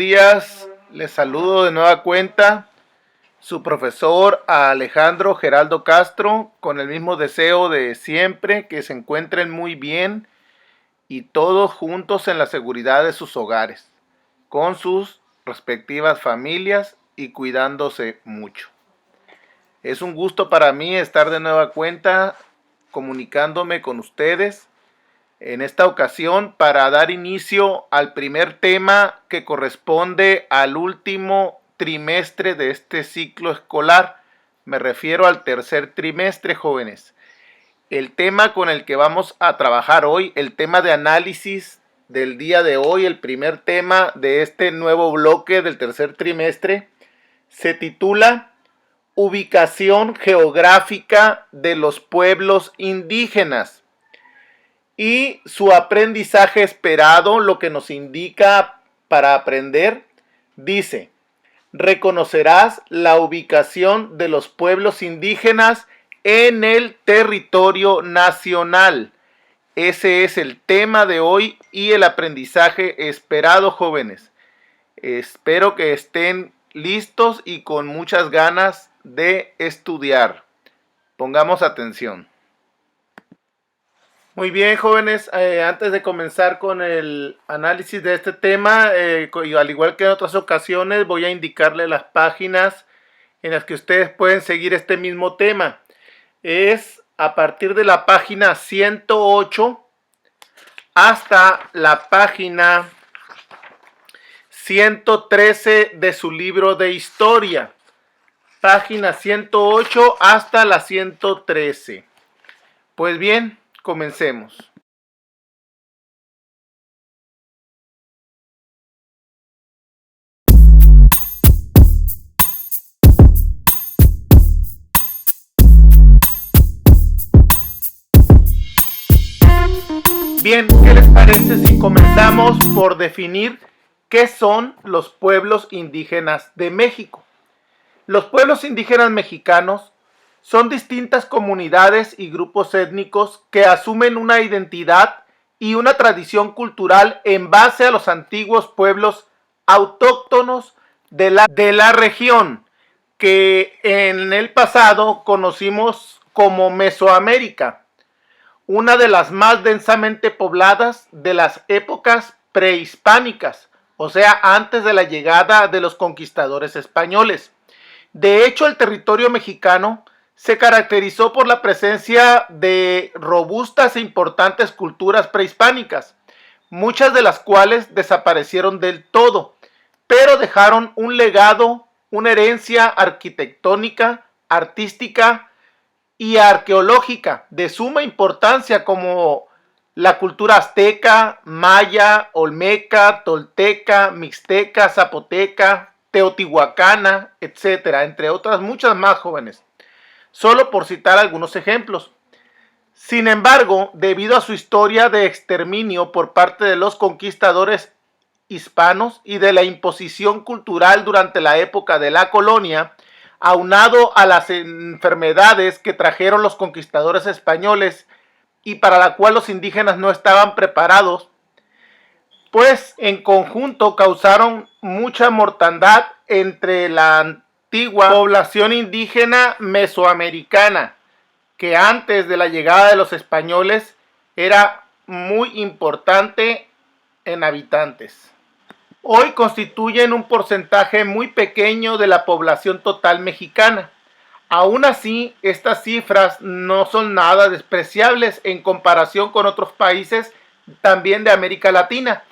días, les saludo de nueva cuenta, su profesor Alejandro Geraldo Castro, con el mismo deseo de siempre, que se encuentren muy bien y todos juntos en la seguridad de sus hogares, con sus respectivas familias y cuidándose mucho. Es un gusto para mí estar de nueva cuenta comunicándome con ustedes en esta ocasión para dar inicio al primer tema que corresponde al último trimestre de este ciclo escolar. Me refiero al tercer trimestre, jóvenes. El tema con el que vamos a trabajar hoy, el tema de análisis del día de hoy, el primer tema de este nuevo bloque del tercer trimestre, se titula Ubicación geográfica de los pueblos indígenas. Y su aprendizaje esperado, lo que nos indica para aprender, dice: reconocerás la ubicación de los pueblos indígenas en el territorio nacional. Ese es el tema de hoy y el aprendizaje esperado, jóvenes. Espero que estén listos y con muchas ganas de estudiar. Pongamos atención. Muy bien, jóvenes, antes de comenzar con el análisis de este tema, al igual que en otras ocasiones, voy a indicarle las páginas en las que ustedes pueden seguir este mismo tema. Es a partir de la página 108 hasta la página 113 de su libro de historia. Página 108 hasta la 113. Pues bien, comencemos. Bien, ¿qué les parece si comenzamos por definir qué son los pueblos indígenas de México? Los pueblos indígenas mexicanos son distintas comunidades y grupos étnicos que asumen una identidad y una tradición cultural en base a los antiguos pueblos autóctonos de la región, que en el pasado conocimos como Mesoamérica, una de las más densamente pobladas de las épocas prehispánicas, o sea, antes de la llegada de los conquistadores españoles. De hecho, el territorio mexicano se caracterizó por la presencia de robustas e importantes culturas prehispánicas, muchas de las cuales desaparecieron del todo, pero dejaron un legado, una herencia arquitectónica, artística y arqueológica de suma importancia, como la cultura azteca, maya, olmeca, tolteca, mixteca, zapoteca, teotihuacana, etcétera, entre otras muchas más, jóvenes, solo por citar algunos ejemplos. Sin embargo, debido a su historia de exterminio por parte de los conquistadores hispanos y de la imposición cultural durante la época de la colonia, aunado a las enfermedades que trajeron los conquistadores españoles y para la cual los indígenas no estaban preparados, pues en conjunto causaron mucha mortandad entre la antigua población indígena mesoamericana, que antes de la llegada de los españoles era muy importante en habitantes. Hoy constituyen un porcentaje muy pequeño de la población total mexicana. Aún así, estas cifras no son nada despreciables en comparación con otros países también de América Latina,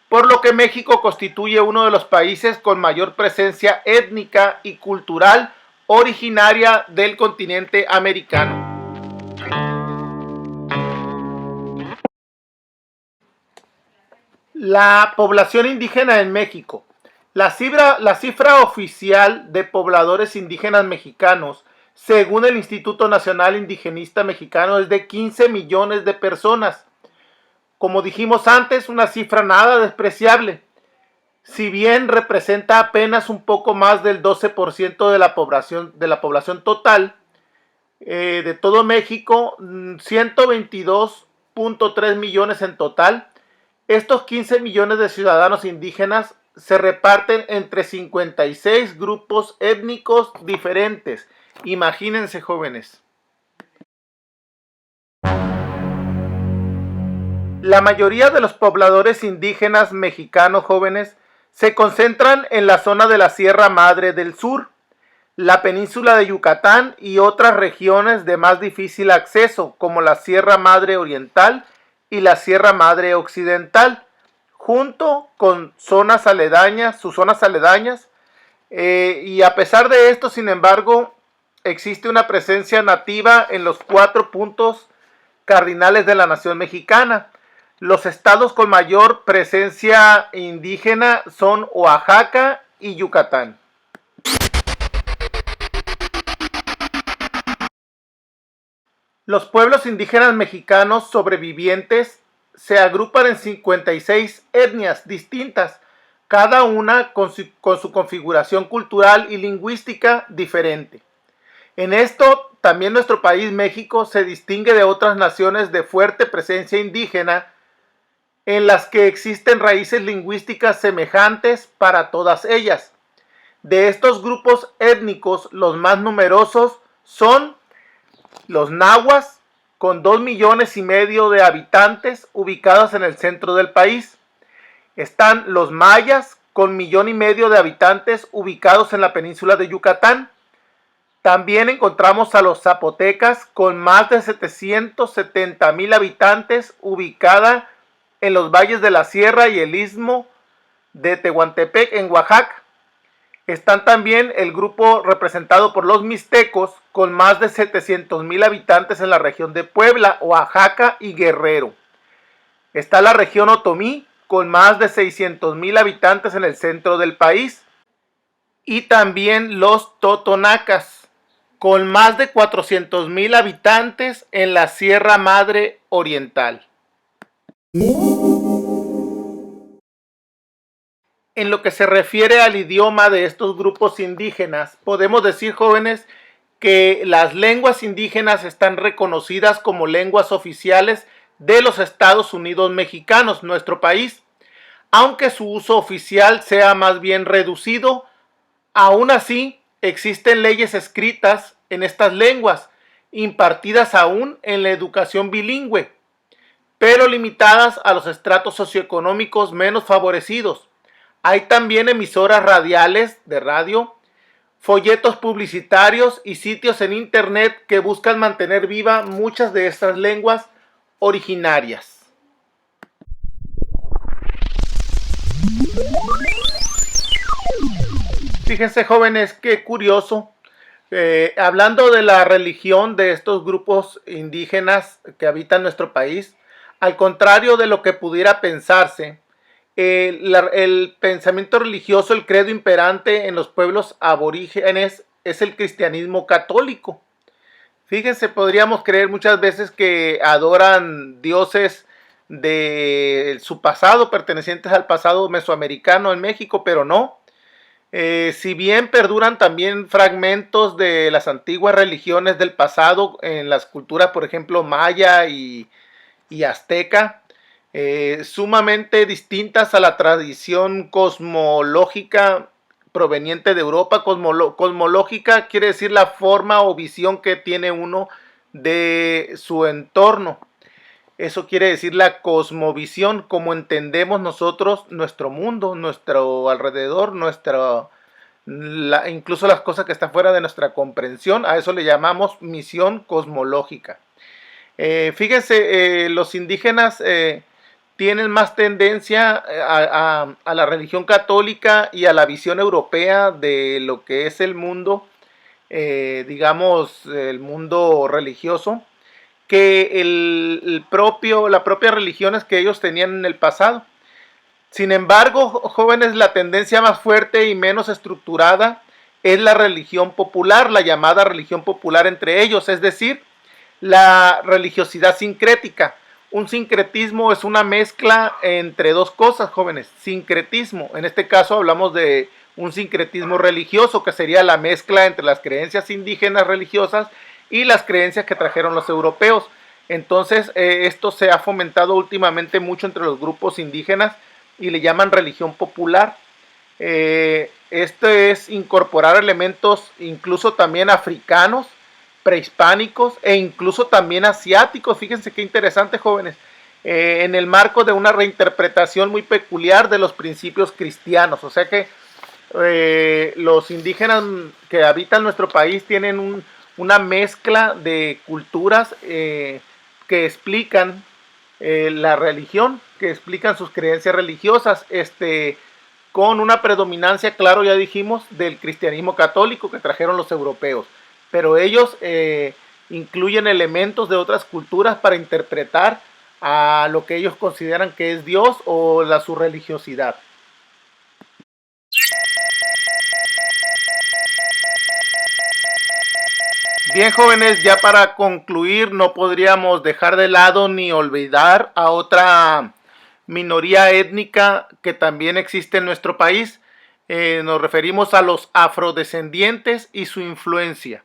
por lo que México constituye uno de los países con mayor presencia étnica y cultural originaria del continente americano. La población indígena en México. La cifra oficial de pobladores indígenas mexicanos, según el Instituto Nacional Indigenista Mexicano, es de 15 millones de personas. Como dijimos antes, una cifra nada despreciable. Si bien representa apenas un poco más del 12% de la población total de todo México, 122.3 millones en total. Estos 15 millones de ciudadanos indígenas se reparten entre 56 grupos étnicos diferentes. Imagínense, jóvenes. La mayoría de los pobladores indígenas mexicanos jóvenes se concentran en la zona de la Sierra Madre del Sur, la península de Yucatán y otras regiones de más difícil acceso, como la Sierra Madre Oriental y la Sierra Madre Occidental, junto con zonas aledañas, sus zonas aledañas, y a pesar de esto, sin embargo, existe una presencia nativa en los 4 puntos cardinales de la nación mexicana. Los estados con mayor presencia indígena son Oaxaca y Yucatán. Los pueblos indígenas mexicanos sobrevivientes se agrupan en 56 etnias distintas, cada una con su configuración cultural y lingüística diferente. En esto, también nuestro país, México, se distingue de otras naciones de fuerte presencia indígena, en las que existen raíces lingüísticas semejantes para todas ellas. De estos grupos étnicos, los más numerosos son los nahuas, con 2,5 millones de habitantes ubicados en el centro del país. Están los mayas, con 1,5 millones de habitantes ubicados en la península de Yucatán. También encontramos a los zapotecas, con más de 770,000 habitantes, ubicada en los valles de la Sierra y el istmo de Tehuantepec en Oaxaca. Están también el grupo representado por los mixtecos, con más de 700,000 habitantes en la región de Puebla, Oaxaca y Guerrero. Está la región otomí, con más de 600,000 habitantes en el centro del país. Y también los totonacas, con más de 400,000 habitantes en la Sierra Madre Oriental. En lo que se refiere al idioma de estos grupos indígenas, podemos decir, jóvenes, que las lenguas indígenas están reconocidas como lenguas oficiales de los Estados Unidos mexicanos, nuestro país, aunque su uso oficial sea más bien reducido. Aún así, existen leyes escritas en estas lenguas, impartidas aún en la educación bilingüe, pero limitadas a los estratos socioeconómicos menos favorecidos. Hay también emisoras radiales de radio, folletos publicitarios y sitios en internet que buscan mantener viva muchas de estas lenguas originarias. Fíjense, jóvenes, qué curioso. Hablando de la religión de estos grupos indígenas que habitan nuestro país, al contrario de lo que pudiera pensarse, el pensamiento religioso, el credo imperante en los pueblos aborígenes es el cristianismo católico. Fíjense, podríamos creer muchas veces que adoran dioses de su pasado, pertenecientes al pasado mesoamericano en México, pero no. Si bien perduran también fragmentos de las antiguas religiones del pasado en las culturas, por ejemplo, maya y azteca, sumamente distintas a la tradición cosmológica proveniente de Europa. Cosmológica quiere decir la forma o visión que tiene uno de su entorno. Eso quiere decir la cosmovisión, como entendemos nosotros nuestro mundo, nuestro alrededor, incluso las cosas que están fuera de nuestra comprensión. A eso le llamamos misión cosmológica. Fíjense, los indígenas tienen más tendencia a la religión católica y a la visión europea de lo que es el mundo, digamos, el mundo religioso, que la propia religiones que ellos tenían en el pasado. Sin embargo, jóvenes, la tendencia más fuerte y menos estructurada es la religión popular, la llamada religión popular entre ellos, es decir, la religiosidad sincrética. Un sincretismo es una mezcla entre dos cosas, jóvenes. Sincretismo, en este caso hablamos de un sincretismo religioso, que sería la mezcla entre las creencias indígenas religiosas y las creencias que trajeron los europeos. Entonces, esto se ha fomentado últimamente mucho entre los grupos indígenas y le llaman religión popular. Esto es incorporar elementos incluso también africanos, prehispánicos e incluso también asiáticos. Fíjense qué interesante, jóvenes. En el marco de una reinterpretación muy peculiar de los principios cristianos. O sea que los indígenas que habitan nuestro país tienen una mezcla de culturas que explican la religión, que explican sus creencias religiosas, con una predominancia, claro, ya dijimos, del cristianismo católico que trajeron los europeos, pero ellos incluyen elementos de otras culturas para interpretar a lo que ellos consideran que es Dios o su religiosidad. Bien, jóvenes, ya para concluir, no podríamos dejar de lado ni olvidar a otra minoría étnica que también existe en nuestro país. Nos referimos a los afrodescendientes y su influencia.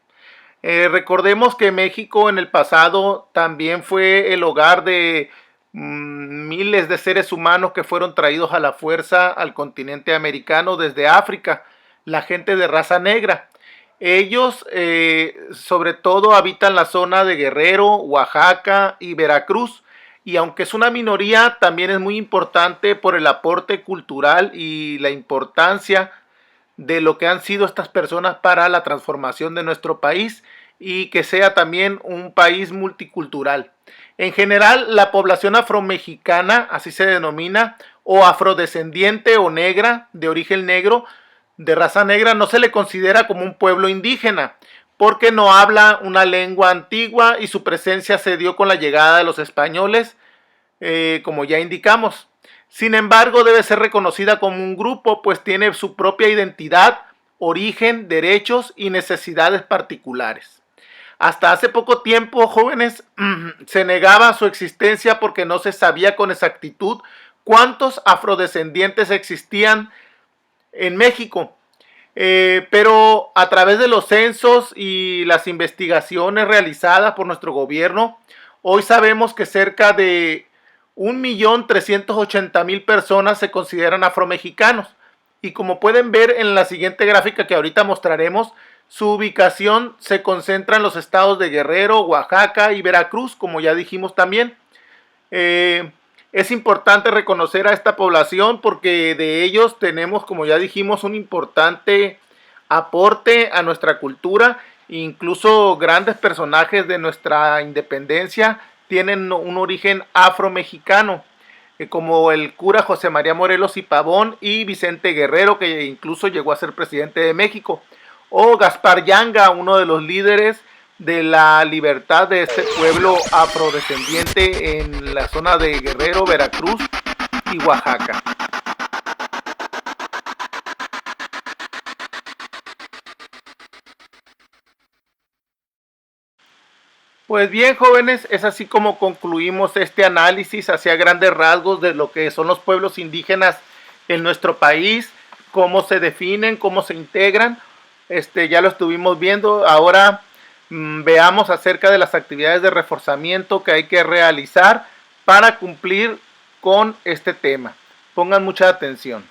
Recordemos que México en el pasado también fue el hogar de miles de seres humanos que fueron traídos a la fuerza al continente americano desde África, la gente de raza negra. Ellos sobre todo habitan la zona de Guerrero, Oaxaca y Veracruz, y aunque es una minoría, también es muy importante por el aporte cultural y la importancia de lo que han sido estas personas para la transformación de nuestro país y que sea también un país multicultural. En general, la población afromexicana, así se denomina, o afrodescendiente o negra, de origen negro, de raza negra, no se le considera como un pueblo indígena, porque no habla una lengua antigua y su presencia se dio con la llegada de los españoles, como ya indicamos. Sin embargo, debe ser reconocida como un grupo, pues tiene su propia identidad, origen, derechos y necesidades particulares. Hasta hace poco tiempo, jóvenes, se negaba su existencia porque no se sabía con exactitud cuántos afrodescendientes existían en México. Pero a través de los censos y las investigaciones realizadas por nuestro gobierno, hoy sabemos que cerca de 1.380.000 personas se consideran afromexicanos. Y como pueden ver en la siguiente gráfica que ahorita mostraremos, su ubicación se concentra en los estados de Guerrero, Oaxaca y Veracruz, como ya dijimos también. Es importante reconocer a esta población porque de ellos tenemos, como ya dijimos, un importante aporte a nuestra cultura. Incluso grandes personajes de nuestra independencia tienen un origen afromexicano, como el cura José María Morelos y Pavón y Vicente Guerrero, que incluso llegó a ser presidente de México, o Gaspar Yanga, uno de los líderes de la libertad de este pueblo afrodescendiente en la zona de Guerrero, Veracruz y Oaxaca. Pues bien, jóvenes, es así como concluimos este análisis hacia grandes rasgos de lo que son los pueblos indígenas en nuestro país, cómo se definen, cómo se integran. Ya lo estuvimos viendo. Ahora veamos acerca de las actividades de reforzamiento que hay que realizar para cumplir con este tema. Pongan mucha atención.